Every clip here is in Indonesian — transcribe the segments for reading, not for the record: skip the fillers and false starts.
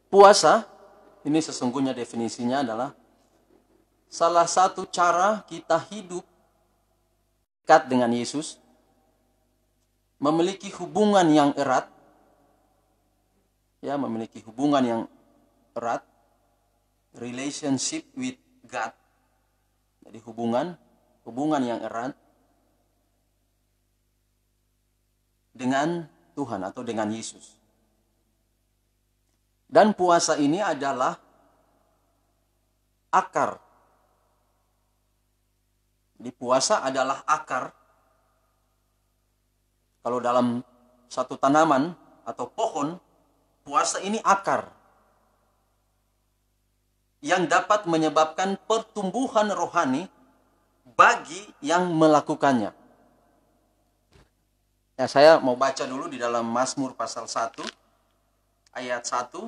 Puasa, ini sesungguhnya definisinya adalah salah satu cara kita hidup dekat dengan Yesus, memiliki hubungan yang erat, memiliki hubungan yang erat, relationship with God. Jadi hubungan yang erat dengan Tuhan atau dengan Yesus. Dan puasa ini adalah akar. Jadi puasa adalah akar. Kalau dalam satu tanaman atau pohon, puasa ini akar yang dapat menyebabkan pertumbuhan rohani bagi yang melakukannya. Ya, saya mau baca dulu di dalam Mazmur pasal 1 ayat 1.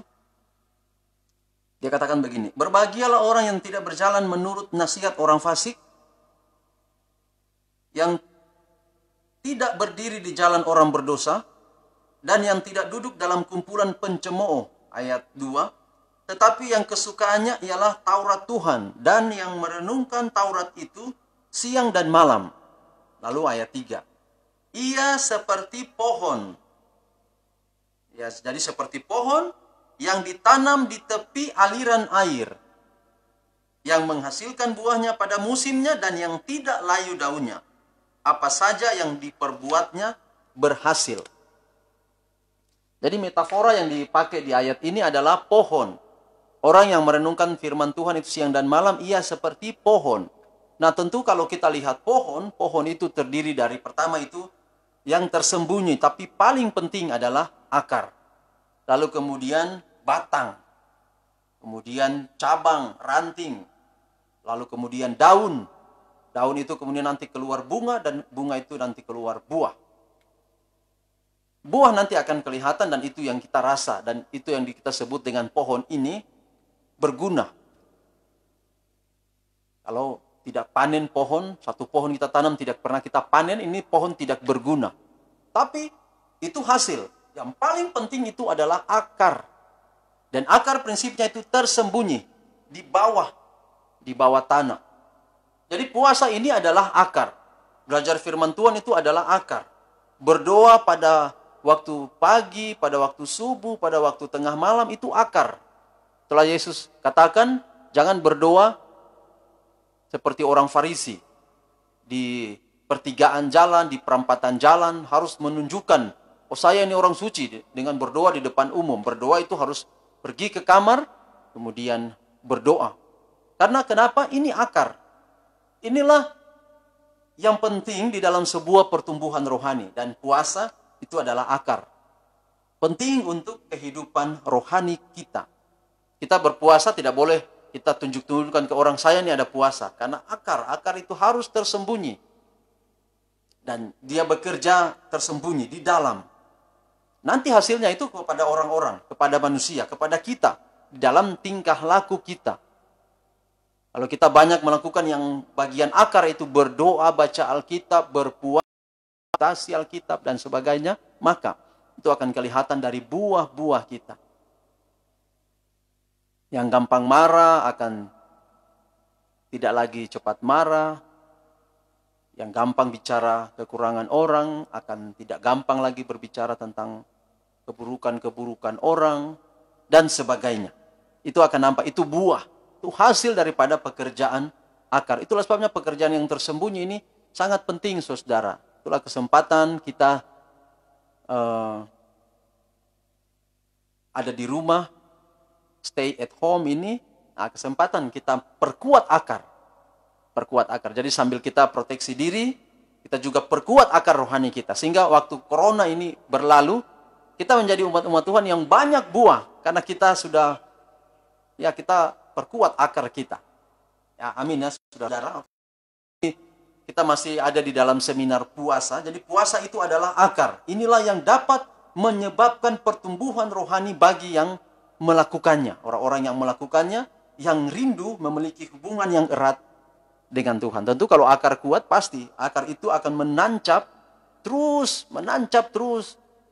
Dia katakan begini, berbahagialah orang yang tidak berjalan menurut nasihat orang fasik, yang tidak berdiri di jalan orang berdosa, dan yang tidak duduk dalam kumpulan pencemooh. Ayat 2, tetapi yang kesukaannya ialah Taurat Tuhan, dan yang merenungkan Taurat itu siang dan malam. Lalu ayat 3, ia seperti pohon. Ya, jadi seperti pohon yang ditanam di tepi aliran air, yang menghasilkan buahnya pada musimnya dan yang tidak layu daunnya. Apa saja yang diperbuatnya berhasil. Jadi metafora yang dipakai di ayat ini adalah pohon. Orang yang merenungkan firman Tuhan itu siang dan malam, ia seperti pohon. Nah tentu kalau kita lihat pohon itu terdiri dari, pertama itu yang tersembunyi, tapi paling penting adalah akar. Lalu kemudian batang, kemudian cabang, ranting, lalu kemudian daun. Daun itu kemudian nanti keluar bunga, dan bunga itu nanti keluar buah. Buah nanti akan kelihatan, dan itu yang kita rasa, dan itu yang kita sebut dengan pohon ini berguna. Kalau tidak panen pohon, satu pohon kita tanam tidak pernah kita panen, ini pohon tidak berguna. Tapi itu hasil. Yang paling penting itu adalah akar. Dan akar prinsipnya itu tersembunyi di bawah tanah. Jadi puasa ini adalah akar. Belajar firman Tuhan itu adalah akar. Berdoa pada waktu pagi, pada waktu subuh, pada waktu tengah malam itu akar. Setelah Yesus katakan, jangan berdoa seperti orang Farisi. Di pertigaan jalan, di perampatan jalan, harus menunjukkan, oh saya ini orang suci, dengan berdoa di depan umum. Berdoa itu harus pergi ke kamar, kemudian berdoa. Karena kenapa? Ini akar. Inilah yang penting di dalam sebuah pertumbuhan rohani. Dan puasa itu adalah akar. Penting untuk kehidupan rohani kita. Kita berpuasa tidak boleh kita tunjuk-tunjukkan ke orang, saya ini ada puasa. Karena akar itu harus tersembunyi. Dan dia bekerja tersembunyi di dalam. Nanti hasilnya itu kepada orang-orang, kepada manusia, kepada kita, dalam tingkah laku kita. Kalau kita banyak melakukan yang bagian akar itu, berdoa, baca Alkitab, berpuasa, meditasi Alkitab, dan sebagainya, maka itu akan kelihatan dari buah-buah kita. Yang gampang marah akan tidak lagi cepat marah. Yang gampang bicara kekurangan orang akan tidak gampang lagi berbicara tentang keburukan-keburukan orang, dan sebagainya. Itu akan nampak, itu buah, itu hasil daripada pekerjaan akar. Itulah sebabnya pekerjaan yang tersembunyi ini sangat penting, saudara. Itulah kesempatan kita ada di rumah, stay at home ini, kesempatan kita perkuat akar. Jadi sambil kita proteksi diri, kita juga perkuat akar rohani kita. Sehingga waktu corona ini berlalu, kita menjadi umat-umat Tuhan yang banyak buah. Karena kita sudah, kita perkuat akar kita. Ya, amin ya saudara. Kita masih ada di dalam seminar puasa. Jadi puasa itu adalah akar. Inilah yang dapat menyebabkan pertumbuhan rohani bagi yang melakukannya. Orang-orang yang melakukannya, yang rindu memiliki hubungan yang erat dengan Tuhan. Tentu kalau akar kuat, pasti akar itu akan menancap terus.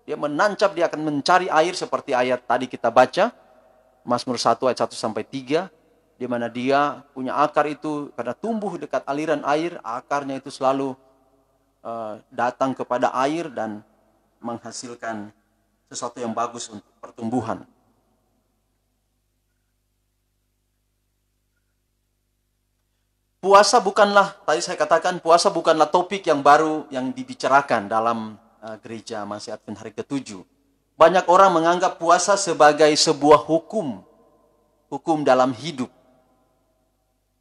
Dia menancap, dia akan mencari air seperti ayat tadi kita baca. Mazmur 1 ayat 1 sampai 3, di mana dia punya akar itu karena tumbuh dekat aliran air, akarnya itu selalu datang kepada air dan menghasilkan sesuatu yang bagus untuk pertumbuhan. Puasa bukanlah, tadi saya katakan puasa bukanlah topik yang baru yang dibicarakan dalam gereja Masih Advent hari ke-7. Banyak orang menganggap puasa sebagai sebuah hukum dalam hidup.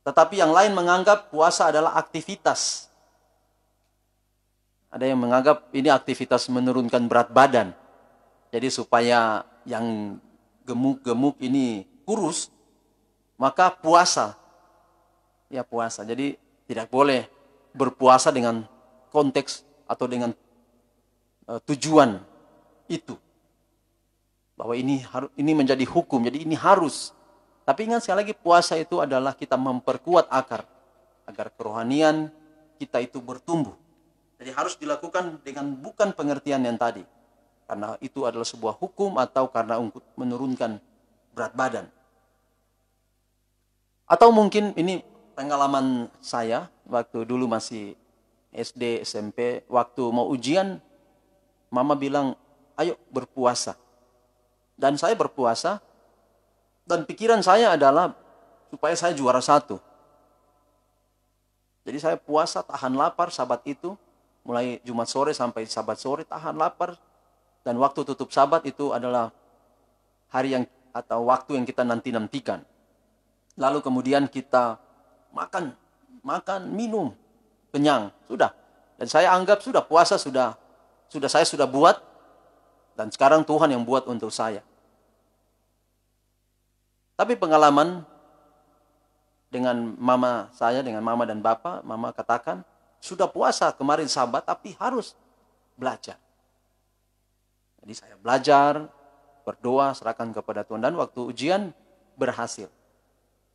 Tetapi yang lain menganggap puasa adalah aktivitas. Ada yang menganggap ini aktivitas menurunkan berat badan. Jadi supaya yang gemuk-gemuk ini kurus, maka puasa. Ya puasa. Jadi tidak boleh berpuasa dengan konteks atau dengan tujuan itu. Bahwa ini menjadi hukum, jadi ini harus. Tapi ingat sekali lagi, puasa itu adalah kita memperkuat akar. Agar kerohanian kita itu bertumbuh. Jadi harus dilakukan dengan bukan pengertian yang tadi. Karena itu adalah sebuah hukum atau karena untuk menurunkan berat badan. Atau mungkin ini pengalaman saya waktu dulu masih SD, SMP, waktu mau ujian, mama bilang, ayo berpuasa. Dan saya berpuasa, dan pikiran saya adalah supaya saya juara 1. Jadi saya puasa, tahan lapar sabat itu, mulai Jumat sore sampai Sabat sore, tahan lapar. Dan waktu tutup sabat itu adalah hari yang atau waktu yang kita nanti-nantikan. Lalu kemudian kita makan, minum, kenyang, sudah. Dan saya anggap sudah puasa saya sudah buat, dan sekarang Tuhan yang buat untuk saya. Tapi pengalaman dengan mama saya, dengan mama dan bapak, mama katakan, sudah puasa kemarin Sabat, tapi harus belajar. Jadi saya belajar, berdoa, serahkan kepada Tuhan, dan waktu ujian berhasil.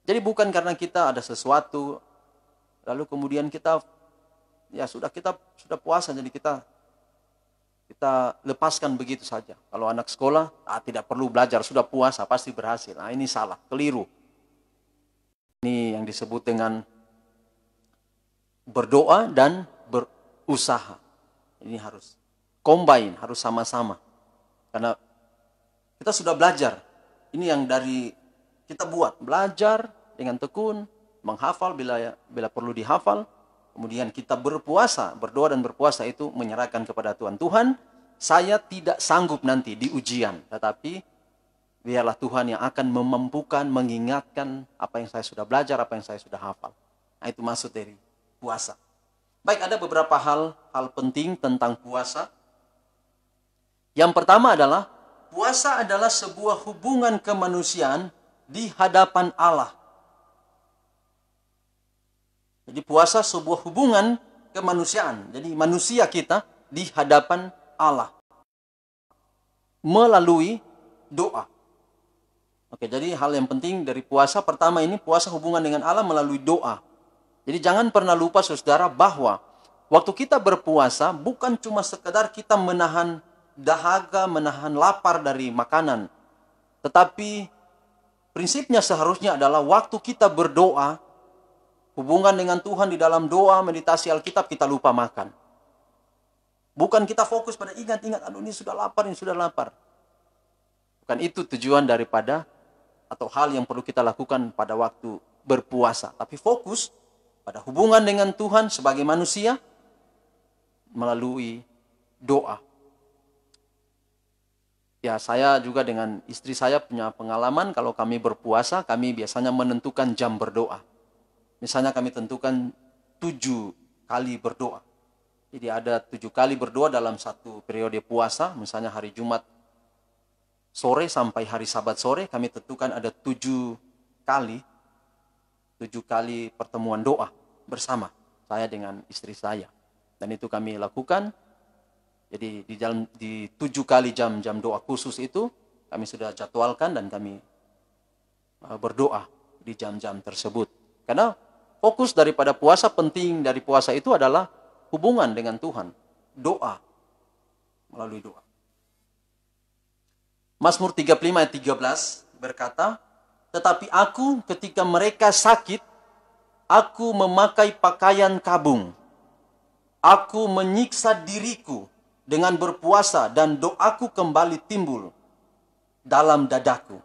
Jadi bukan karena kita ada sesuatu, lalu kemudian kita puasa, jadi kita lepaskan begitu saja. Kalau anak sekolah, tidak perlu belajar, sudah puasa, pasti berhasil. Nah ini salah, keliru. Ini yang disebut dengan berdoa dan berusaha. Ini harus combine, harus sama-sama. Karena kita sudah belajar. Ini yang dari kita buat, belajar dengan tekun, menghafal bila perlu dihafal. Kemudian kita berpuasa, berdoa dan berpuasa itu menyerahkan kepada Tuhan. Tuhan, saya tidak sanggup nanti di ujian, tetapi biarlah Tuhan yang akan memampukan, mengingatkan apa yang saya sudah belajar, apa yang saya sudah hafal. Nah itu maksud dari puasa. Baik, ada beberapa hal penting tentang puasa. Yang pertama adalah, puasa adalah sebuah hubungan kemanusiaan di hadapan Allah. Jadi puasa sebuah hubungan kemanusiaan. Jadi manusia kita di hadapan Allah. Melalui doa. Oke, jadi hal yang penting dari puasa, pertama ini puasa hubungan dengan Allah melalui doa. Jadi jangan pernah lupa saudara bahwa waktu kita berpuasa bukan cuma sekedar kita menahan dahaga, menahan lapar dari makanan. Tetapi prinsipnya seharusnya adalah waktu kita berdoa, hubungan dengan Tuhan di dalam doa, meditasi Alkitab, kita lupa makan. Bukan kita fokus pada ingat-ingat, aduh ini sudah lapar, ini sudah lapar. Bukan itu tujuan daripada atau hal yang perlu kita lakukan pada waktu berpuasa. Tapi fokus pada hubungan dengan Tuhan sebagai manusia melalui doa. Ya, saya juga dengan istri saya punya pengalaman kalau kami berpuasa, kami biasanya menentukan jam berdoa. Misalnya kami tentukan 7 kali berdoa. Jadi ada 7 kali berdoa dalam satu periode puasa. Misalnya hari Jumat sore sampai hari Sabat sore, kami tentukan ada 7 kali pertemuan doa bersama saya dengan istri saya. Dan itu kami lakukan. Jadi di 7 kali jam-jam doa khusus itu kami sudah jadwalkan dan kami berdoa di jam-jam tersebut. Karena fokus daripada puasa, penting dari puasa itu adalah hubungan dengan Tuhan. Doa. Melalui doa. Mazmur 35 ayat 13 berkata, tetapi aku ketika mereka sakit, aku memakai pakaian kabung. Aku menyiksa diriku dengan berpuasa dan doaku kembali timbul dalam dadaku.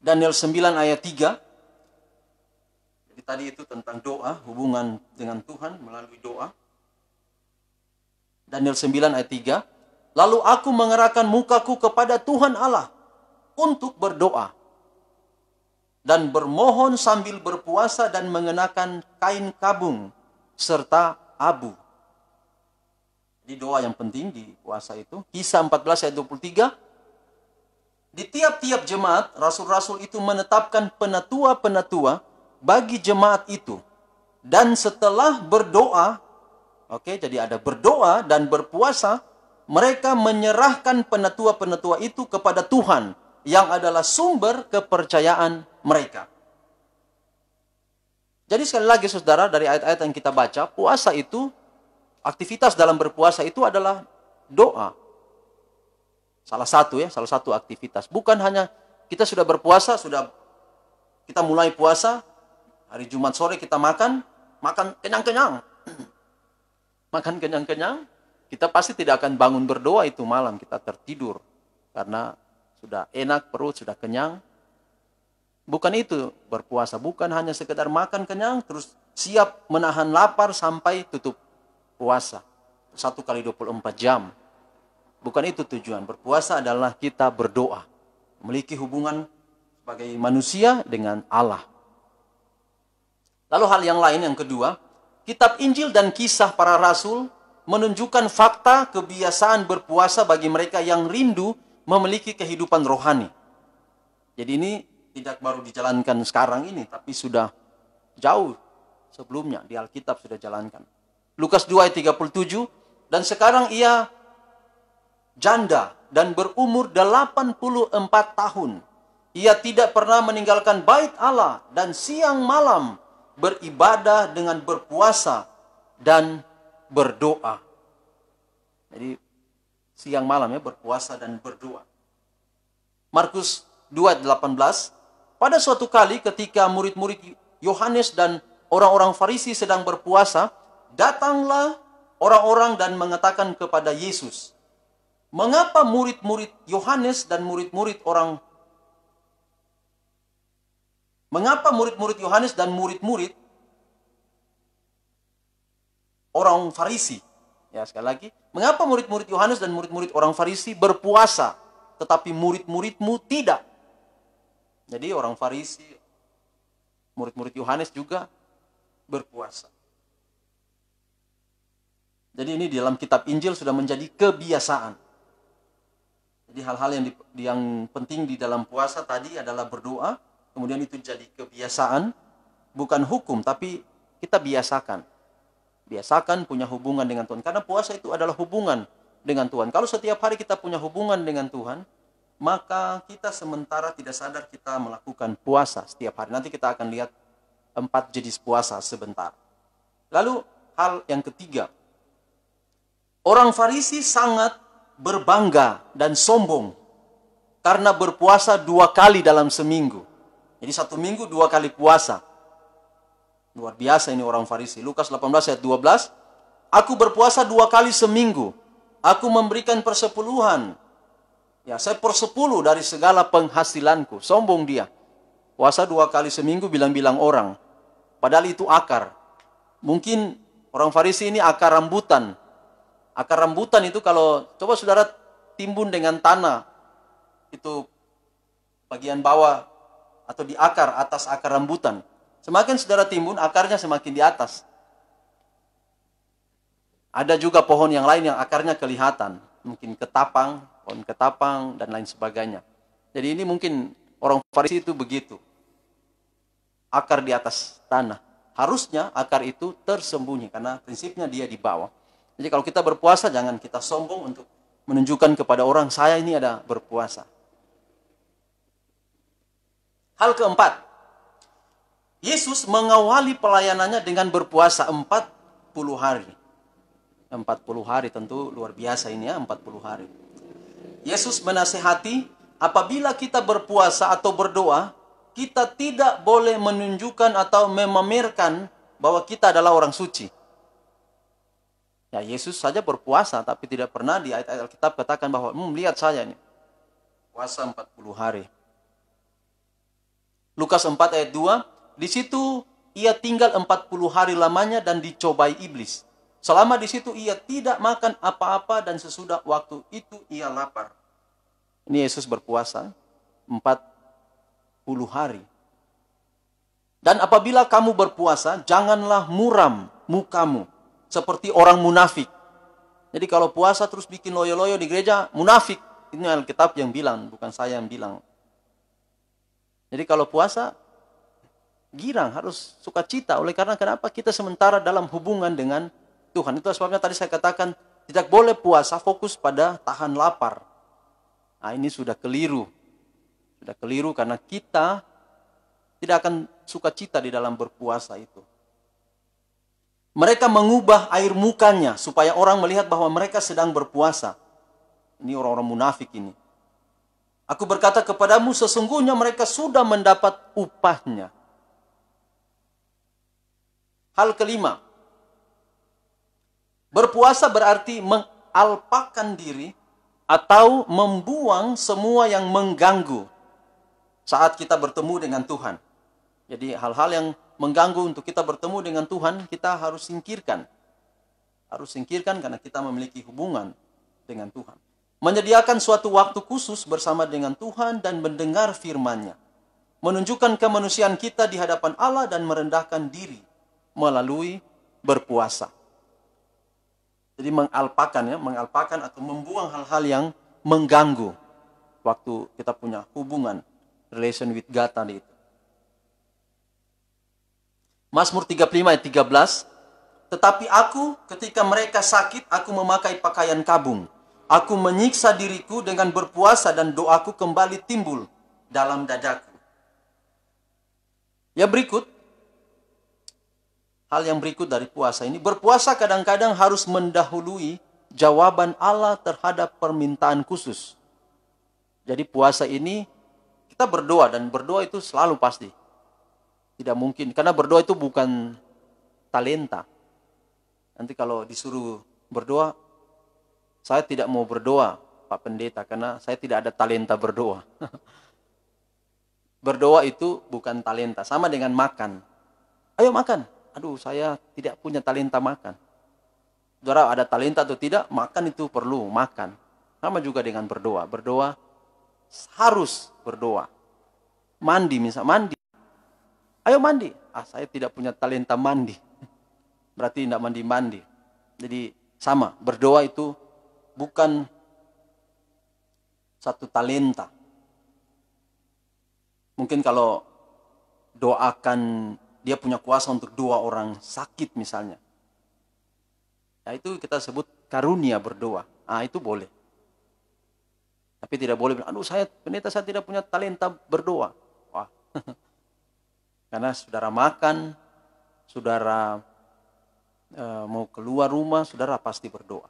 Daniel 9 ayat 3. Jadi tadi itu tentang doa, hubungan dengan Tuhan melalui doa. Daniel 9 ayat 3. Lalu aku mengerahkan mukaku kepada Tuhan Allah untuk berdoa dan bermohon sambil berpuasa dan mengenakan kain kabung serta abu. Jadi doa yang penting di puasa itu. Kisah 14 ayat 23. Di tiap-tiap jemaat, rasul-rasul itu menetapkan penatua-penatua bagi jemaat itu. Dan setelah berdoa, jadi ada berdoa dan berpuasa, mereka menyerahkan penatua-penatua itu kepada Tuhan, yang adalah sumber kepercayaan mereka. Jadi sekali lagi saudara, dari ayat-ayat yang kita baca, puasa itu, aktivitas dalam berpuasa itu adalah doa. Salah satu aktivitas. Bukan hanya kita sudah berpuasa, kita mulai puasa, hari Jumat sore kita makan kenyang-kenyang. Makan kenyang-kenyang, kita pasti tidak akan bangun berdoa itu malam, kita tertidur. Karena sudah enak, perut sudah kenyang. Bukan itu berpuasa, bukan hanya sekedar makan kenyang, terus siap menahan lapar sampai tutup puasa. 1 kali 24 jam. Bukan itu tujuan. Berpuasa adalah kita berdoa. Memiliki hubungan sebagai manusia dengan Allah. Lalu hal yang lain yang kedua, kitab Injil dan kisah para rasul menunjukkan fakta kebiasaan berpuasa bagi mereka yang rindu memiliki kehidupan rohani. Jadi ini tidak baru dijalankan sekarang ini, tapi sudah jauh sebelumnya di Alkitab sudah jalankan. Lukas 2 ayat 37, dan sekarang ia janda dan berumur 84 tahun. Ia tidak pernah meninggalkan bait Allah dan siang malam beribadah dengan berpuasa dan berdoa. Jadi siang malam berpuasa dan berdoa. Markus 2:18. Pada suatu kali ketika murid-murid Yohanes dan orang-orang Farisi sedang berpuasa, datanglah orang-orang dan mengatakan kepada Yesus, mengapa murid-murid Yohanes dan murid-murid orang Farisi, sekali lagi, mengapa murid-murid Yohanes dan murid-murid orang Farisi berpuasa, tetapi murid-muridmu tidak? Jadi orang Farisi, murid-murid Yohanes juga berpuasa. Jadi ini di dalam kitab Injil sudah menjadi kebiasaan. Jadi hal-hal yang penting di dalam puasa tadi adalah berdoa, kemudian itu jadi kebiasaan, bukan hukum, tapi kita biasakan. Biasakan punya hubungan dengan Tuhan. Karena puasa itu adalah hubungan dengan Tuhan. Kalau setiap hari kita punya hubungan dengan Tuhan, maka kita sementara tidak sadar kita melakukan puasa setiap hari. Nanti kita akan lihat 4 jenis puasa sebentar. Lalu hal yang ketiga, orang Farisi sangat berbangga dan sombong karena berpuasa 2 kali dalam seminggu. Jadi 1 minggu 2 kali puasa. Luar biasa ini orang Farisi. Lukas 18 ayat 12. Aku berpuasa 2 kali seminggu. Aku memberikan persepuluhan. Saya persepuluh dari segala penghasilanku. Sombong dia. Puasa 2 kali seminggu bilang-bilang orang. Padahal itu akar. Mungkin orang Farisi ini akar rambutan. Akar rambutan itu kalau coba saudara timbun dengan tanah. Itu bagian bawah atau di akar, atas akar rambutan. Semakin saudara timbun, akarnya semakin di atas. Ada juga pohon yang lain yang akarnya kelihatan. Mungkin ketapang, pohon ketapang, dan lain sebagainya. Jadi ini mungkin orang Farisi itu begitu. Akar di atas tanah. Harusnya akar itu tersembunyi, karena prinsipnya dia di bawah. Jadi kalau kita berpuasa, jangan kita sombong untuk menunjukkan kepada orang, saya ini ada berpuasa. Hal keempat, Yesus mengawali pelayanannya dengan berpuasa 40 hari. 40 hari tentu luar biasa ini 40 hari. Yesus menasihati, apabila kita berpuasa atau berdoa, kita tidak boleh menunjukkan atau memamerkan bahwa kita adalah orang suci. Ya, Yesus saja berpuasa, tapi tidak pernah di ayat-ayat Alkitab katakan bahwa, lihat saya ini, puasa 40 hari. Lukas 4 ayat 2, di situ ia tinggal 40 hari lamanya dan dicobai iblis. Selama di situ ia tidak makan apa-apa dan sesudah waktu itu ia lapar. Ini Yesus berpuasa 40 hari. Dan apabila kamu berpuasa, janganlah muram mukamu seperti orang munafik. Jadi kalau puasa terus bikin loyo-loyo di gereja, munafik. Ini Alkitab yang bilang, bukan saya yang bilang. Jadi kalau puasa, girang, harus sukacita. Oleh karena kenapa? Kita sementara dalam hubungan dengan Tuhan. Itu sebabnya tadi saya katakan, tidak boleh puasa fokus pada tahan lapar. Nah, ini sudah keliru. Sudah keliru karena kita tidak akan sukacita di dalam berpuasa itu. Mereka mengubah air mukanya supaya orang melihat bahwa mereka sedang berpuasa. Ini orang-orang munafik ini. Aku berkata kepadamu, sesungguhnya mereka sudah mendapat upahnya. Hal kelima, berpuasa berarti mengalpakan diri atau membuang semua yang mengganggu saat kita bertemu dengan Tuhan. Jadi hal-hal yang mengganggu untuk kita bertemu dengan Tuhan, kita harus singkirkan. Harus singkirkan karena kita memiliki hubungan dengan Tuhan. Menyediakan suatu waktu khusus bersama dengan Tuhan dan mendengar firman-Nya. Menunjukkan kemanusiaan kita di hadapan Allah dan merendahkan diri melalui berpuasa. Jadi mengalpakan atau membuang hal-hal yang mengganggu waktu kita punya hubungan, relation with God tadi itu. Mazmur 35 ayat 13, tetapi aku ketika mereka sakit, aku memakai pakaian kabung. Aku menyiksa diriku dengan berpuasa dan doaku kembali timbul dalam dadaku. Ya berikut, hal yang berikut dari puasa ini, berpuasa kadang-kadang harus mendahului jawaban Allah terhadap permintaan khusus. Jadi puasa ini kita berdoa dan berdoa itu selalu pasti. Tidak mungkin, karena berdoa itu bukan talenta. Nanti kalau disuruh berdoa, saya tidak mau berdoa, Pak Pendeta, karena saya tidak ada talenta berdoa. Berdoa itu bukan talenta, sama dengan makan. Ayo makan. Aduh, saya tidak punya talenta makan. Saudara, ada talenta atau tidak, makan itu perlu makan. Sama juga dengan berdoa. Berdoa harus berdoa. Mandi, misal mandi. Ayo mandi. Saya tidak punya talenta mandi. Berarti tidak mandi-mandi. Jadi sama, berdoa itu bukan satu talenta. Mungkin kalau doakan, dia punya kuasa untuk 2 orang sakit misalnya. Nah, itu kita sebut karunia berdoa. Itu boleh. Tapi tidak boleh bilang, aduh pendeta saya tidak punya talenta berdoa. Wah. Karena saudara makan, saudara mau keluar rumah, saudara pasti berdoa.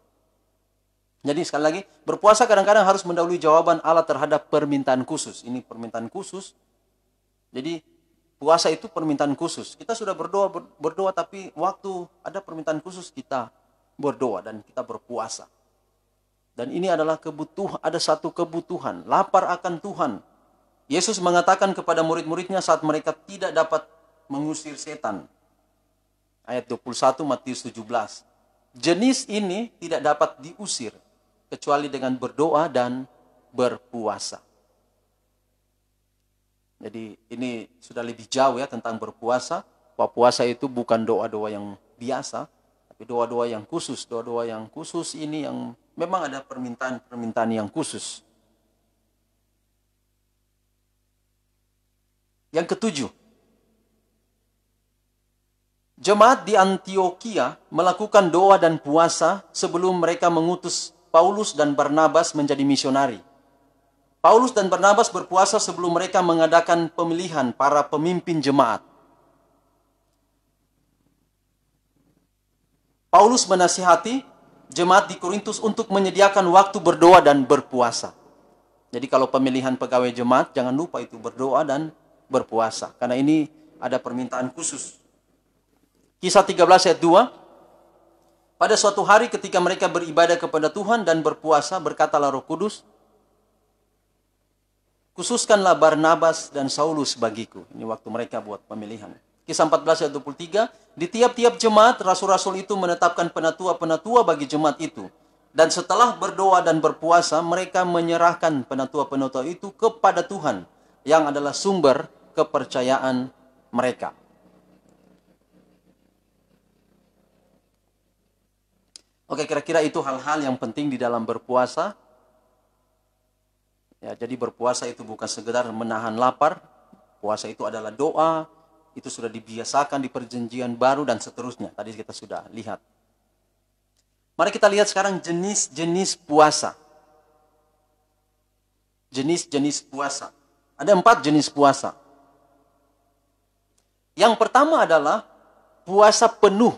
Jadi sekali lagi, berpuasa kadang-kadang harus mendahului jawaban Allah terhadap permintaan khusus. Ini permintaan khusus. Jadi puasa itu permintaan khusus. Kita sudah berdoa, tapi waktu ada permintaan khusus kita berdoa dan kita berpuasa. Dan ini adalah kebutuhan, ada satu kebutuhan, lapar akan Tuhan. Yesus mengatakan kepada murid-muridnya saat mereka tidak dapat mengusir setan. Ayat 21 Matius 17. Jenis ini tidak dapat diusir kecuali dengan berdoa dan berpuasa. Jadi ini sudah lebih jauh ya tentang berpuasa. Bahwa puasa itu bukan doa-doa yang biasa, tapi doa-doa yang khusus. Doa-doa yang khusus ini yang memang ada permintaan-permintaan yang khusus. Yang ketujuh, jemaat di Antioquia melakukan doa dan puasa sebelum mereka mengutus Paulus dan Barnabas menjadi misionari. Paulus dan Barnabas berpuasa sebelum mereka mengadakan pemilihan para pemimpin jemaat. Paulus menasihati jemaat di Korintus untuk menyediakan waktu berdoa dan berpuasa. Jadi kalau pemilihan pegawai jemaat, jangan lupa itu berdoa dan berpuasa. Karena ini ada permintaan khusus. Kisah 13 ayat 2. Pada suatu hari ketika mereka beribadah kepada Tuhan dan berpuasa, berkatalah Roh Kudus, khususkanlah Barnabas dan Saulus bagiku. Ini waktu mereka buat pemilihan. Kisah 14 ayat 23. Di tiap-tiap jemaat, rasul-rasul itu menetapkan penatua-penatua bagi jemaat itu. Dan setelah berdoa dan berpuasa, mereka menyerahkan penatua-penatua itu kepada Tuhan, yang adalah sumber kepercayaan mereka. Oke, kira-kira itu hal-hal yang penting di dalam berpuasa. Ya, jadi berpuasa itu bukan sekedar menahan lapar. Puasa itu adalah doa. Itu sudah dibiasakan di perjanjian baru dan seterusnya. Tadi kita sudah lihat. Mari kita lihat sekarang jenis-jenis puasa. Jenis-jenis puasa. Ada 4 jenis puasa. Yang pertama adalah puasa penuh.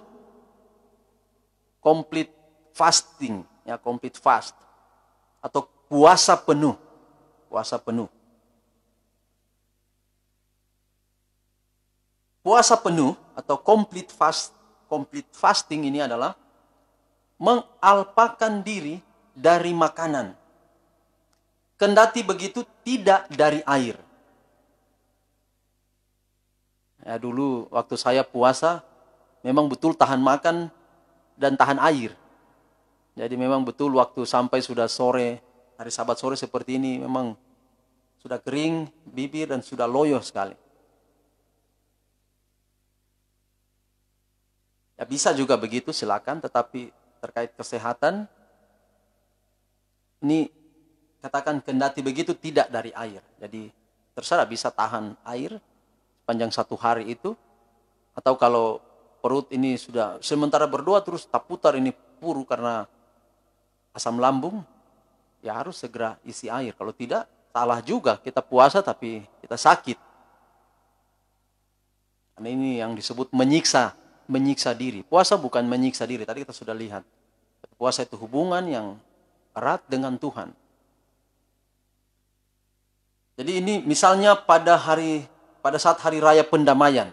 Complete fasting. Ya, complete fast. Atau puasa penuh. Puasa penuh. Puasa penuh atau complete fasting ini adalah mengalpakan diri dari makanan. Kendati begitu tidak dari air. Ya, dulu waktu saya puasa memang betul tahan makan dan tahan air. Jadi memang betul waktu sampai sudah sore, hari Sabat sore seperti ini memang sudah kering bibir dan sudah loyo sekali. Ya bisa juga begitu, silakan, tetapi terkait kesehatan, ini katakan kendati begitu tidak dari air. Jadi terserah bisa tahan air sepanjang 1 hari itu. Atau kalau perut ini sudah sementara berdoa terus tak putar ini puru karena asam lambung, ya harus segera isi air. Kalau tidak, salah juga kita puasa tapi kita sakit. Karena ini yang disebut menyiksa diri. Puasa bukan menyiksa diri, tadi kita sudah lihat. Puasa itu hubungan yang erat dengan Tuhan. Jadi ini misalnya pada saat hari raya pendamaian.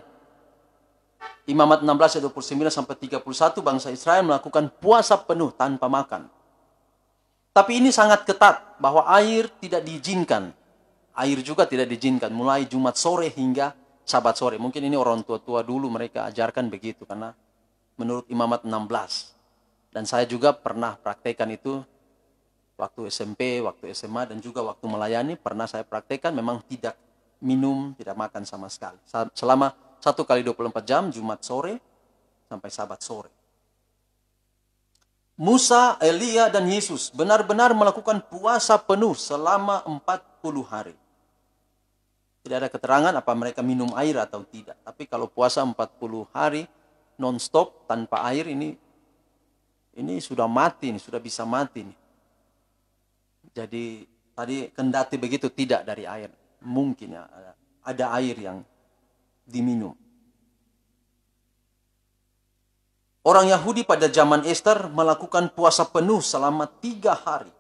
Imamat 16 ayat 29 sampai 31 bangsa Israel melakukan puasa penuh tanpa makan. Tapi ini sangat ketat bahwa air tidak diizinkan. Air juga tidak diizinkan mulai Jumat sore hingga Sabat sore. Mungkin ini orang tua-tua dulu mereka ajarkan begitu karena menurut Imamat 16. Dan saya juga pernah praktekkan itu waktu SMP, waktu SMA, dan juga waktu melayani. Pernah saya praktekkan memang tidak minum, tidak makan sama sekali. Selama 1 kali 24 jam, Jumat sore sampai Sabat sore. Musa, Elia, dan Yesus benar-benar melakukan puasa penuh selama 40 hari. Tidak ada keterangan apa mereka minum air atau tidak. Tapi kalau puasa 40 hari non-stop tanpa air ini sudah mati, sudah bisa mati. Jadi tadi kendati begitu tidak dari air. Mungkin ya ada air yang diminum. Orang Yahudi pada zaman Ester melakukan puasa penuh selama 3 hari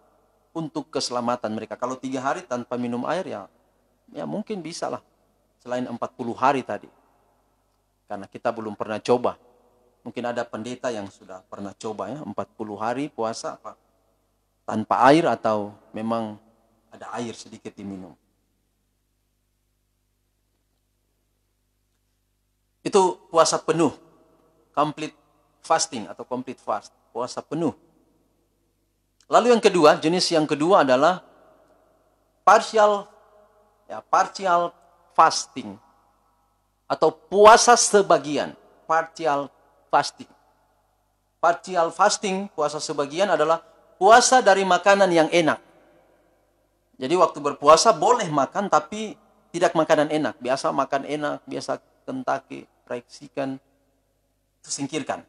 untuk keselamatan mereka. Kalau 3 hari tanpa minum air ya mungkin bisa lah. Selain 40 hari tadi. Karena kita belum pernah coba. Mungkin ada pendeta yang sudah pernah coba ya, 40 hari puasa apa tanpa air atau memang ada air sedikit diminum. Itu puasa penuh, complete fasting atau complete fast, puasa penuh. Lalu yang kedua, jenis yang kedua adalah partial fasting atau puasa sebagian, partial fasting. Partial fasting, puasa sebagian adalah puasa dari makanan yang enak. Jadi waktu berpuasa boleh makan tapi tidak makanan enak. Biasa makan enak, biasa Kentucky, fried chicken, itu singkirkan.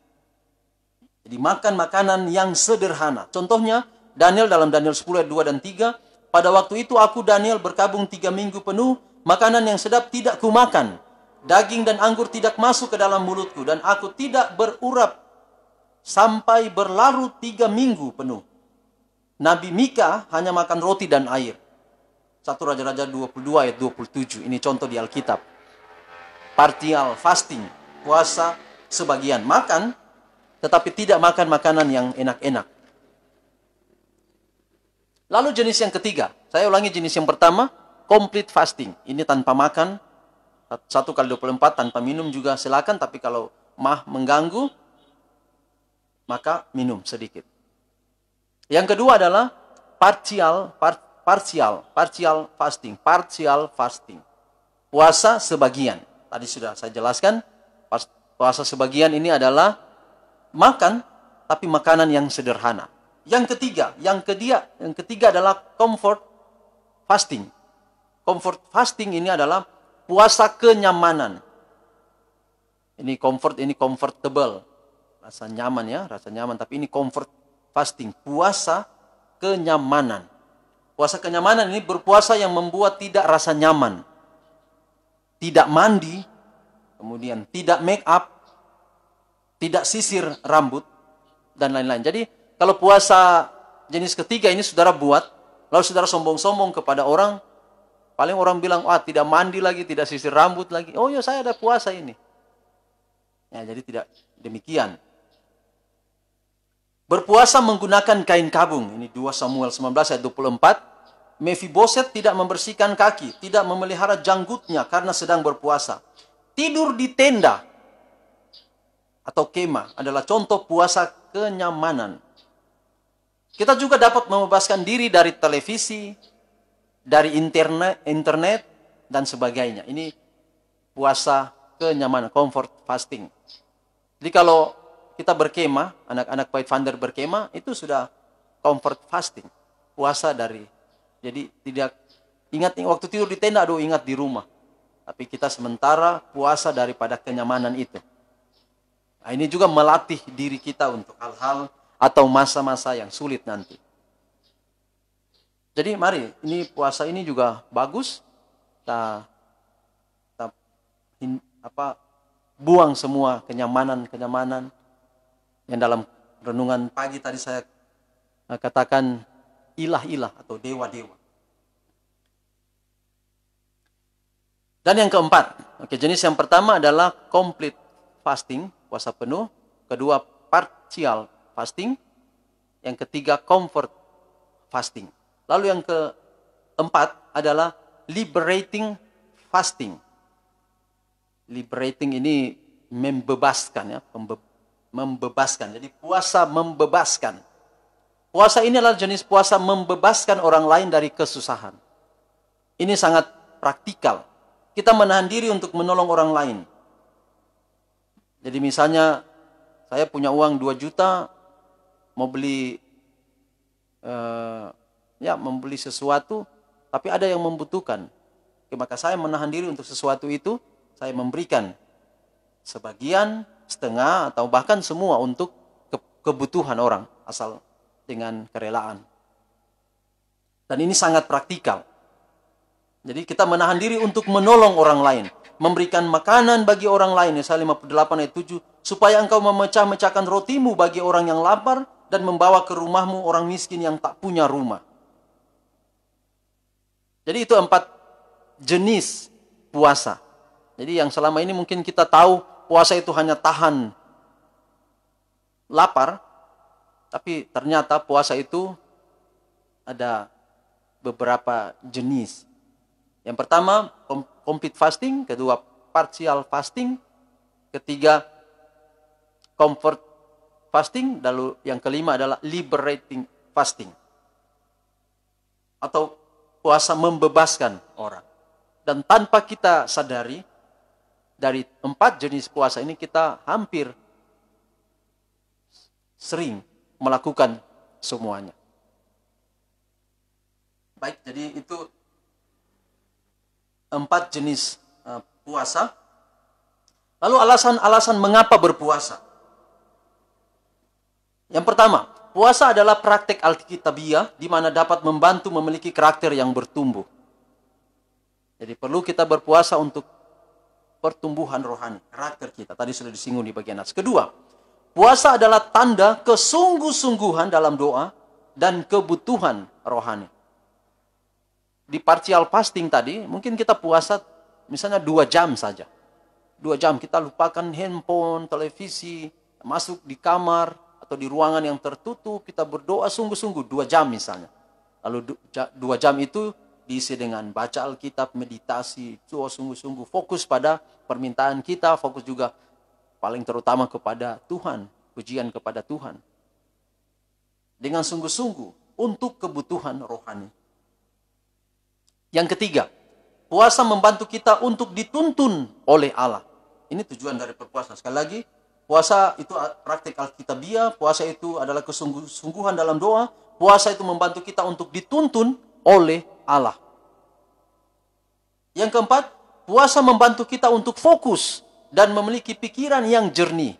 Jadi makan makanan yang sederhana. Contohnya Daniel dalam Daniel 10 ayat 2 dan 3. Pada waktu itu aku Daniel berkabung 3 minggu penuh. Makanan yang sedap tidak kumakan. Daging dan anggur tidak masuk ke dalam mulutku. Dan aku tidak berurap sampai berlarut 3 minggu penuh. Nabi Mika hanya makan roti dan air. 1 Raja-Raja 22 ayat 27. Ini contoh di Alkitab. Partial fasting, puasa sebagian. Makan, tetapi tidak makan makanan yang enak-enak. Lalu jenis yang ketiga, saya ulangi jenis yang pertama, complete fasting. Ini tanpa makan, 1 kali 24 tanpa minum juga silakan, tapi kalau mengganggu, maka minum sedikit. Yang kedua adalah partial fasting. Puasa sebagian. Tadi sudah saya jelaskan, puasa sebagian ini adalah makan, tapi makanan yang sederhana. Yang ketiga adalah comfort fasting. Comfort fasting ini adalah puasa kenyamanan. Ini comfortable. Rasa nyaman ya, tapi ini comfort fasting, puasa kenyamanan. Puasa kenyamanan ini berpuasa yang membuat tidak rasa nyaman. Tidak mandi, kemudian tidak make up, tidak sisir rambut, dan lain-lain. Jadi, kalau puasa jenis ketiga ini saudara buat, lalu saudara sombong-sombong kepada orang, paling orang bilang, tidak mandi lagi, tidak sisir rambut lagi. Oh ya, saya ada puasa ini. Ya, jadi tidak demikian. Berpuasa menggunakan kain kabung. Ini 2 Samuel 19 ayat 24. Mephiboset tidak membersihkan kaki, tidak memelihara janggutnya karena sedang berpuasa. Tidur di tenda atau kemah adalah contoh puasa kenyamanan. Kita juga dapat membebaskan diri dari televisi, dari internet, dan sebagainya. Ini puasa kenyamanan, comfort fasting. Jadi kalau kita berkemah, anak-anak Pathfinder berkemah, itu sudah comfort fasting. Puasa dari, jadi tidak ingat waktu tidur di tenda, ingat di rumah. Tapi kita sementara puasa daripada kenyamanan itu. Nah, ini juga melatih diri kita untuk hal-hal atau masa-masa yang sulit nanti. Jadi mari, ini puasa ini juga bagus. Kita buang semua kenyamanan yang dalam renungan pagi tadi saya katakan ilah-ilah atau dewa-dewa. Dan yang keempat, jenis yang pertama adalah complete fasting, puasa penuh. Kedua, partial fasting. Yang ketiga, comfort fasting. Lalu yang keempat adalah liberating fasting. Liberating ini membebaskan ya, membebaskan. Jadi puasa membebaskan. Puasa ini adalah jenis puasa membebaskan orang lain dari kesusahan. Ini sangat praktikal. Kita menahan diri untuk menolong orang lain. Jadi misalnya saya punya uang 2 juta, mau beli membeli sesuatu, tapi ada yang membutuhkan. Maka saya menahan diri untuk sesuatu itu, saya memberikan sebagian, setengah, atau bahkan semua untuk kebutuhan orang, asal dengan kerelaan. Dan ini sangat praktikal. Jadi kita menahan diri untuk menolong orang lain, memberikan makanan bagi orang lain, Yesaya 58 ayat 7, supaya engkau memecah-mecahkan rotimu bagi orang yang lapar dan membawa ke rumahmu orang miskin yang tak punya rumah. Jadi itu 4 jenis puasa. Jadi yang selama ini mungkin kita tahu puasa itu hanya tahan lapar, tapi ternyata puasa itu ada beberapa jenis. Yang pertama, complete fasting. Kedua, partial fasting. Ketiga, comfort fasting. Lalu yang kelima adalah liberating fasting. Atau puasa membebaskan orang. Dan tanpa kita sadari, dari 4 jenis puasa ini kita hampir sering melakukan semuanya. Baik, jadi itu 4 jenis puasa. Lalu alasan-alasan mengapa berpuasa. Yang pertama, puasa adalah praktek Alkitabiah di mana dapat membantu memiliki karakter yang bertumbuh. Jadi perlu kita berpuasa untuk pertumbuhan rohani, karakter kita. Tadi sudah disinggung di bagian atas. Kedua, puasa adalah tanda kesungguh-sungguhan dalam doa dan kebutuhan rohani. di partial fasting tadi, mungkin kita puasa misalnya 2 jam saja. 2 jam kita lupakan handphone, televisi, masuk di kamar atau di ruangan yang tertutup, kita berdoa sungguh-sungguh 2 jam misalnya. Lalu 2 jam itu diisi dengan baca Alkitab, meditasi, doa sungguh-sungguh, fokus pada permintaan kita, fokus juga paling terutama kepada Tuhan, pujian kepada Tuhan. Dengan sungguh-sungguh untuk kebutuhan rohani. Yang ketiga, puasa membantu kita untuk dituntun oleh Allah. Ini tujuan dari berpuasa. Sekali lagi, puasa itu praktik Alkitabiah, puasa itu adalah kesungguhan dalam doa, puasa itu membantu kita untuk dituntun oleh Allah. Yang keempat, puasa membantu kita untuk fokus dan memiliki pikiran yang jernih.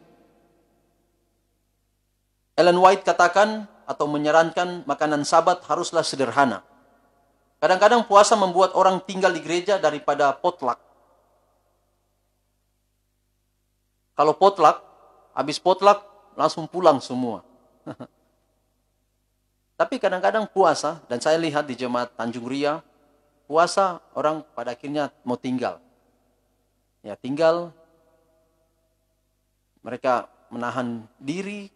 Ellen White katakan atau menyarankan makanan Sabat haruslah sederhana. Kadang-kadang puasa membuat orang tinggal di gereja daripada potluck. Kalau potluck, habis potluck langsung pulang semua. Tapi kadang-kadang puasa, dan saya lihat di jemaat Tanjung Ria, puasa orang pada akhirnya mau tinggal. Ya, tinggal, mereka menahan diri,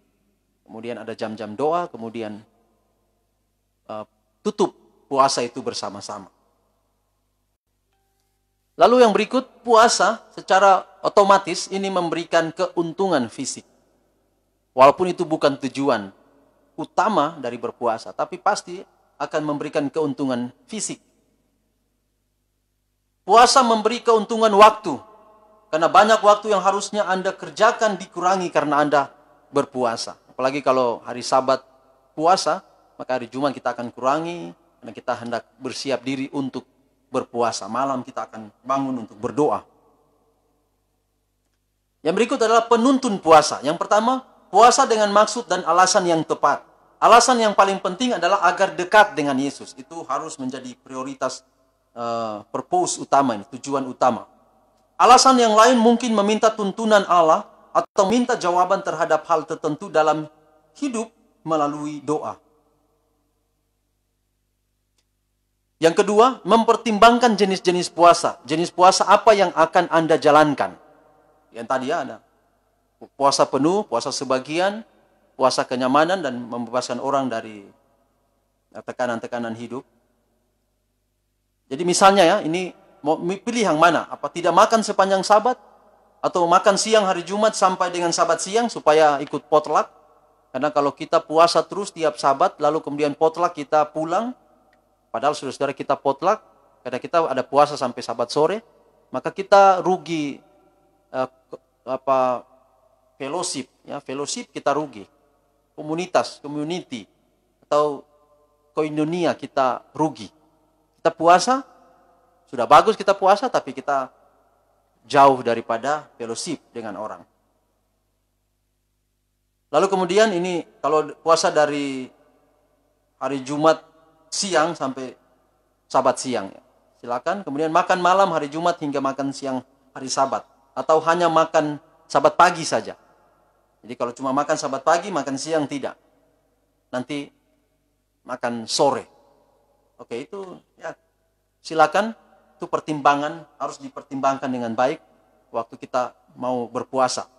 kemudian ada jam-jam doa, kemudian tutup puasa itu bersama-sama. Lalu yang berikut, puasa secara otomatis ini memberikan keuntungan fisik. Walaupun itu bukan tujuan utama dari berpuasa, tapi pasti akan memberikan keuntungan fisik. Puasa memberi keuntungan waktu, karena banyak waktu yang harusnya Anda kerjakan dikurangi karena Anda berpuasa. Apalagi kalau hari Sabat puasa, maka hari Jumat kita akan kurangi, karena kita hendak bersiap diri untuk berpuasa. Malam kita akan bangun untuk berdoa. Yang berikut adalah penuntun puasa. Yang pertama, puasa dengan maksud dan alasan yang tepat. Alasan yang paling penting adalah agar dekat dengan Yesus. Itu harus menjadi prioritas purpose utama, tujuan utama. Alasan yang lain mungkin meminta tuntunan Allah atau minta jawaban terhadap hal tertentu dalam hidup melalui doa. Yang kedua, mempertimbangkan jenis-jenis puasa. Jenis puasa apa yang akan Anda jalankan. Yang tadi ada puasa penuh, puasa sebagian, puasa kenyamanan dan membebaskan orang dari tekanan-tekanan hidup. Jadi misalnya ya, ini mau pilih yang mana? Apa tidak makan sepanjang Sabat? Atau makan siang hari Jumat sampai dengan Sabat siang supaya ikut potluck? Karena kalau kita puasa terus tiap Sabat, lalu kemudian potluck kita pulang, padahal saudara-saudara kita potluck, karena kita ada puasa sampai Sabat sore, maka kita rugi fellowship, ya, fellowship kita rugi. Community, atau koinonia kita rugi. Kita puasa, sudah bagus kita puasa, tapi kita jauh daripada fellowship dengan orang. Lalu kemudian ini, kalau puasa dari hari Jumat siang sampai Sabat siang, ya, silakan. Kemudian makan malam hari Jumat hingga makan siang hari Sabat. Atau hanya makan Sabat pagi saja. Jadi kalau cuma makan Sabat pagi, makan siang tidak. Nanti makan sore. Oke, itu ya silakan. Itu pertimbangan, harus dipertimbangkan dengan baik waktu kita mau berpuasa.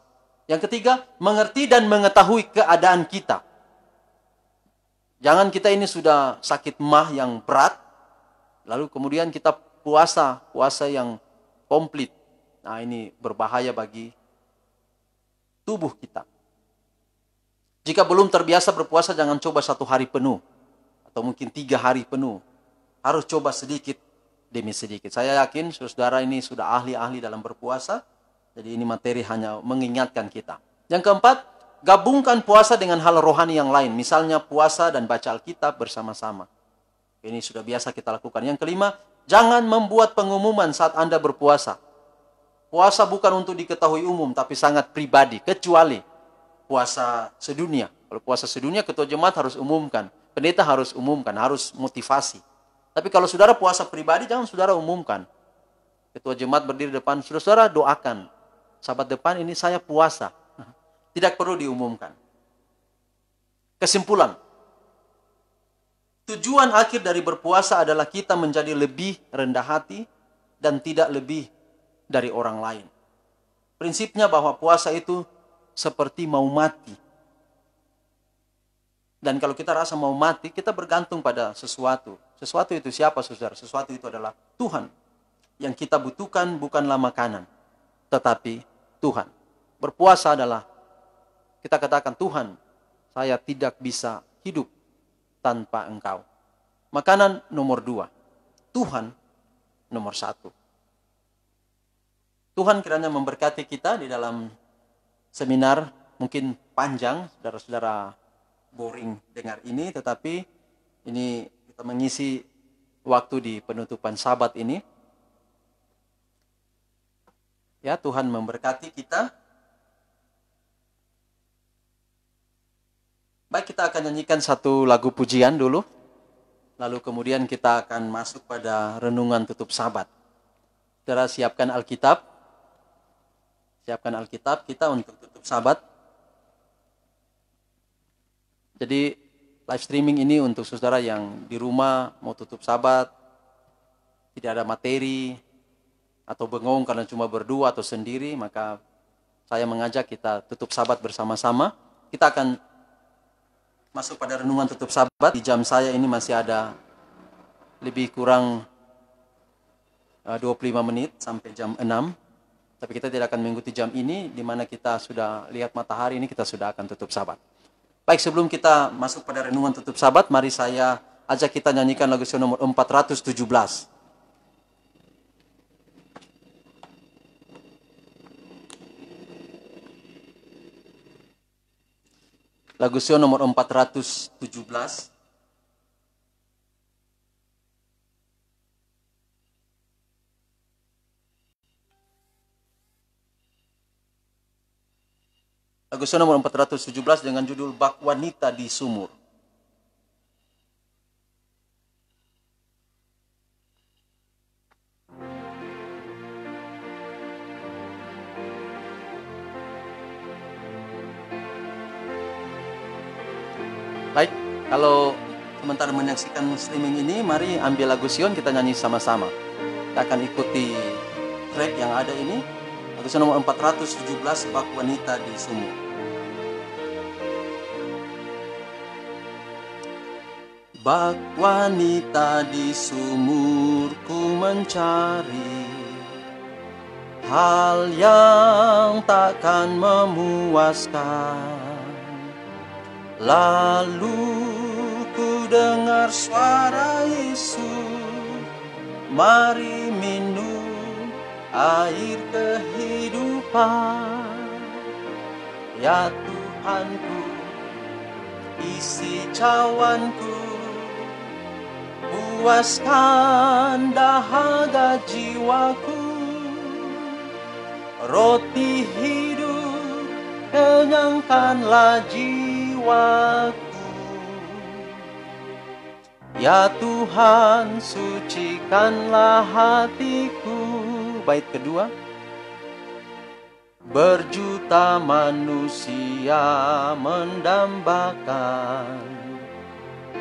Yang ketiga, mengerti dan mengetahui keadaan kita. Jangan kita ini sudah sakit mah yang berat, lalu kemudian kita puasa yang komplit. Nah, ini berbahaya bagi tubuh kita. Jika belum terbiasa berpuasa, jangan coba 1 hari penuh. Atau mungkin 3 hari penuh. Harus coba sedikit demi sedikit. Saya yakin saudara ini sudah ahli-ahli dalam berpuasa. Jadi ini materi hanya mengingatkan kita. Yang keempat, gabungkan puasa dengan hal rohani yang lain. Misalnya puasa dan baca Alkitab bersama-sama. Ini sudah biasa kita lakukan. Yang kelima, jangan membuat pengumuman saat Anda berpuasa. Puasa bukan untuk diketahui umum, tapi sangat pribadi. Kecuali puasa sedunia. Kalau puasa sedunia, ketua jemaat harus umumkan. Pendeta harus umumkan, harus motivasi. Tapi kalau saudara puasa pribadi, jangan saudara umumkan. Ketua jemaat berdiri depan, saudara doakan. Sabat depan ini saya puasa. Tidak perlu diumumkan. Kesimpulan. Tujuan akhir dari berpuasa adalah kita menjadi lebih rendah hati dan tidak lebih dari orang lain. Prinsipnya bahwa puasa itu seperti mau mati. Dan kalau kita rasa mau mati, kita bergantung pada sesuatu. Sesuatu itu siapa, saudara? Sesuatu itu adalah Tuhan. Yang kita butuhkan bukanlah makanan, tetapi Tuhan. Berpuasa adalah kita katakan, Tuhan, saya tidak bisa hidup tanpa Engkau. Makanan nomor 2. Tuhan nomor 1. Tuhan kiranya memberkati kita di dalam seminar. Mungkin panjang, saudara-saudara boring dengar ini, tetapi ini kita mengisi waktu di penutupan Sabat ini. Ya, Tuhan memberkati kita. Baik, kita akan nyanyikan satu lagu pujian dulu. Lalu kemudian kita akan masuk pada renungan tutup Sabat. Saudara siapkan Alkitab. Siapkan Alkitab kita untuk tutup Sabat. Jadi live streaming ini untuk saudara yang di rumah mau tutup Sabat, tidak ada materi, atau bengong karena cuma berdua atau sendiri, maka saya mengajak kita tutup Sabat bersama-sama. Kita akan masuk pada renungan tutup Sabat. Di jam saya ini masih ada lebih kurang 25 menit sampai jam 6. Tapi kita tidak akan mengikuti jam ini, di mana kita sudah lihat matahari ini, kita sudah akan tutup Sabat. Baik, sebelum kita masuk pada renungan tutup Sabat, mari saya ajak kita nyanyikan lagu nomor 417. Lagu nomor 417. Lagu nomor 417 dengan judul Bak Wanita di Sumur. Baik, kalau sementara menyaksikan streaming ini, mari ambil lagu Sion, kita nyanyi sama-sama. Kita akan ikuti track yang ada ini. Lagu nomor 417, Bak Wanita di Sumur. Bak wanita di sumur ku mencari hal yang takkan memuaskan. Lalu ku dengar suara Yesus, mari minum air kehidupan. Ya Tuhanku, isi cawanku, puaskan dahaga jiwaku. Roti hidup, kenyangkanlah jiwaku. Ya Tuhan, sucikanlah hatiku. Bait kedua. Berjuta manusia mendambakan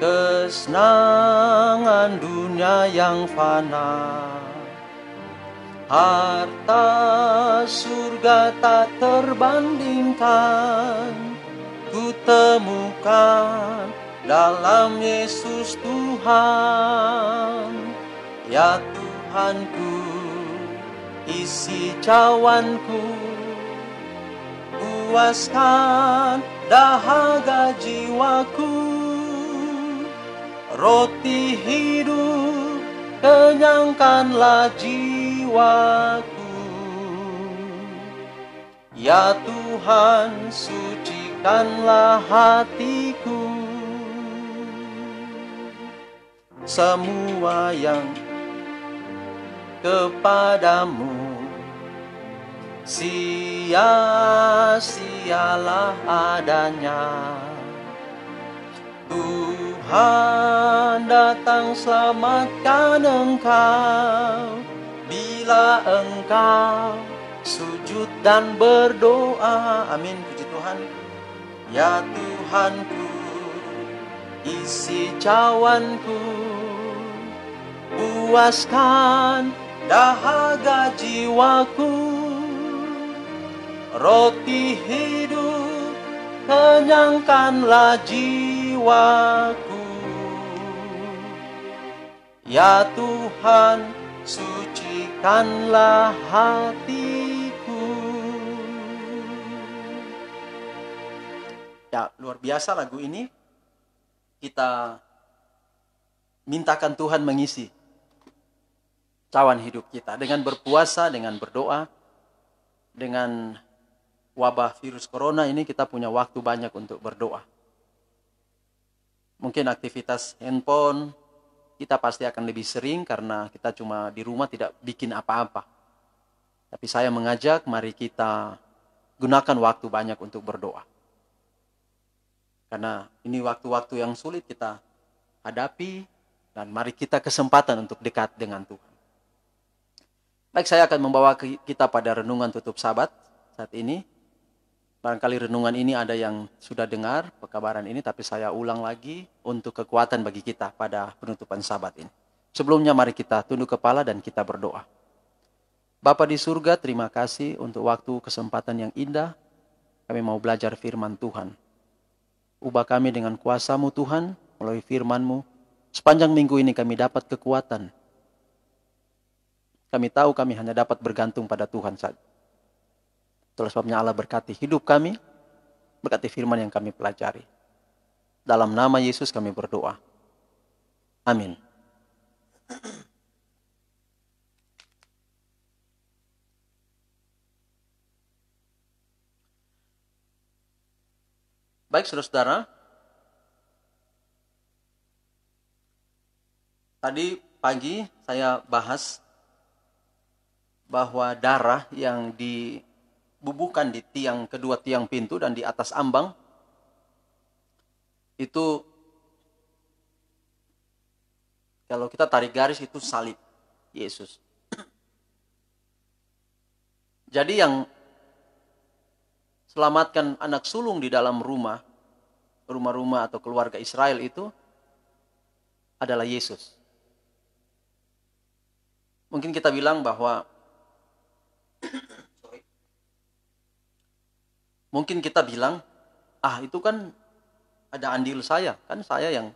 kesenangan dunia yang fana. Harta surga tak terbandingkan, ku temukan dalam Yesus Tuhan. Ya Tuhanku, isi cawanku, puaskan dahaga jiwaku. Roti hidup, kenyangkanlah jiwaku. Ya Tuhan, sucikanlah hatiku. Semua yang kepadamu sia-sialah adanya. Tuhan datang selamatkan engkau bila engkau sujud dan berdoa. Amin, puji Tuhan. Ya Tuhanku, isi cawanku, puaskan dahaga jiwaku. Roti hidup, kenyangkanlah jiwaku. Ya Tuhan, sucikanlah hatiku. Ya, luar biasa lagu ini. Kita mintakan Tuhan mengisi cawan hidup kita dengan berpuasa, dengan berdoa. Dengan wabah virus corona ini kita punya waktu banyak untuk berdoa. Mungkin aktivitas handphone kita pasti akan lebih sering karena kita cuma di rumah tidak bikin apa-apa. Tapi saya mengajak mari kita gunakan waktu banyak untuk berdoa. Karena ini waktu-waktu yang sulit kita hadapi dan mari kita kesempatan untuk dekat dengan Tuhan. Baik, saya akan membawa kita pada renungan tutup Sabat saat ini. Barangkali renungan ini ada yang sudah dengar pekabaran ini, tapi saya ulang lagi untuk kekuatan bagi kita pada penutupan Sabat ini. Sebelumnya mari kita tunduk kepala dan kita berdoa. Bapa di surga, terima kasih untuk waktu kesempatan yang indah. Kami mau belajar firman Tuhan. Ubah kami dengan kuasa-Mu Tuhan, melalui firman-Mu. Sepanjang minggu ini kami dapat kekuatan. Kami tahu kami hanya dapat bergantung pada Tuhan saja. Itulah sebabnya Allah berkati hidup kami, berkati firman yang kami pelajari. Dalam nama Yesus kami berdoa. Amin. Baik, saudara-saudara. Tadi pagi saya bahas bahwa darah yang dibubuhkan di kedua tiang pintu dan di atas ambang itu, kalau kita tarik garis, itu salib Yesus. Jadi yang selamatkan anak sulung di dalam rumah-rumah atau keluarga Israel itu adalah Yesus. Mungkin kita bilang bahwa mungkin kita bilang, itu kan ada andil saya, kan saya yang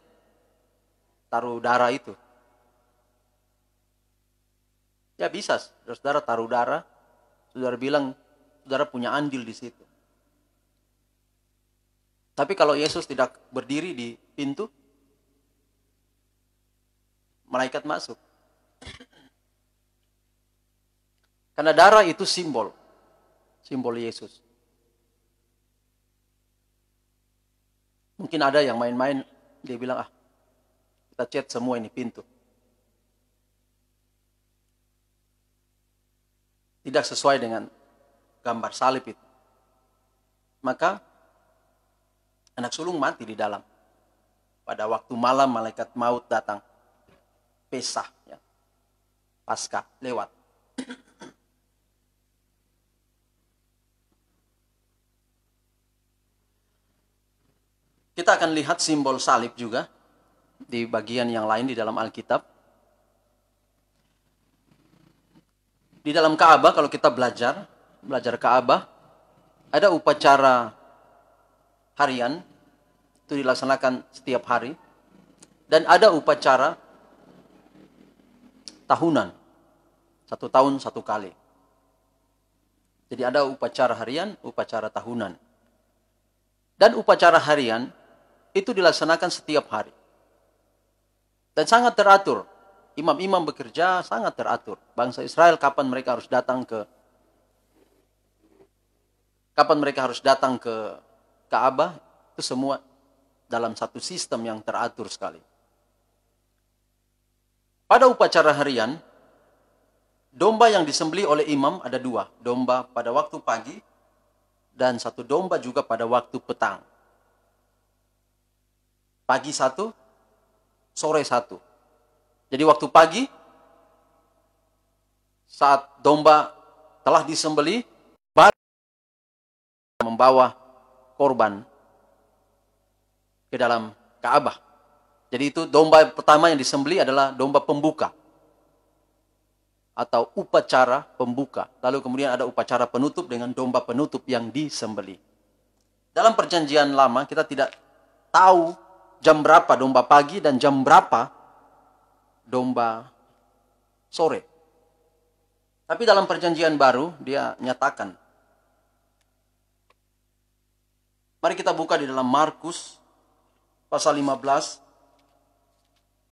taruh darah itu. Ya bisa, saudara taruh darah, saudara bilang saudara punya andil di situ. Tapi kalau Yesus tidak berdiri di pintu, malaikat masuk. Karena darah itu simbol Yesus. Mungkin ada yang main-main, dia bilang, kita cat semua ini pintu. Tidak sesuai dengan gambar salib itu. Maka anak sulung mati di dalam. Pada waktu malam malaikat maut datang. Pesah, ya. Paskah lewat. Kita akan lihat simbol salib juga di bagian yang lain di dalam Alkitab. Di dalam Ka'bah, kalau kita belajar Ka'bah, ada upacara harian, itu dilaksanakan setiap hari. Dan ada upacara tahunan, 1 tahun 1 kali. Jadi ada upacara harian, upacara tahunan. Dan upacara harian itu dilaksanakan setiap hari. Dan sangat teratur. Imam-imam bekerja sangat teratur. Bangsa Israel kapan mereka harus datang ke Ka'bah, itu semua dalam satu sistem yang teratur sekali. Pada upacara harian, domba yang disembelih oleh imam ada 2. Domba pada waktu pagi dan 1 domba juga pada waktu petang. Pagi 1, sore 1. Jadi waktu pagi, saat domba telah disembelih, baru membawa korban ke dalam Ka'bah. Jadi itu domba pertama yang disembelih adalah domba pembuka. Atau upacara pembuka. Lalu kemudian ada upacara penutup dengan domba penutup yang disembelih. Dalam perjanjian lama kita tidak tahu jam berapa domba pagi dan jam berapa domba sore. Tapi dalam perjanjian baru dia nyatakan. Mari kita buka di dalam Markus pasal 15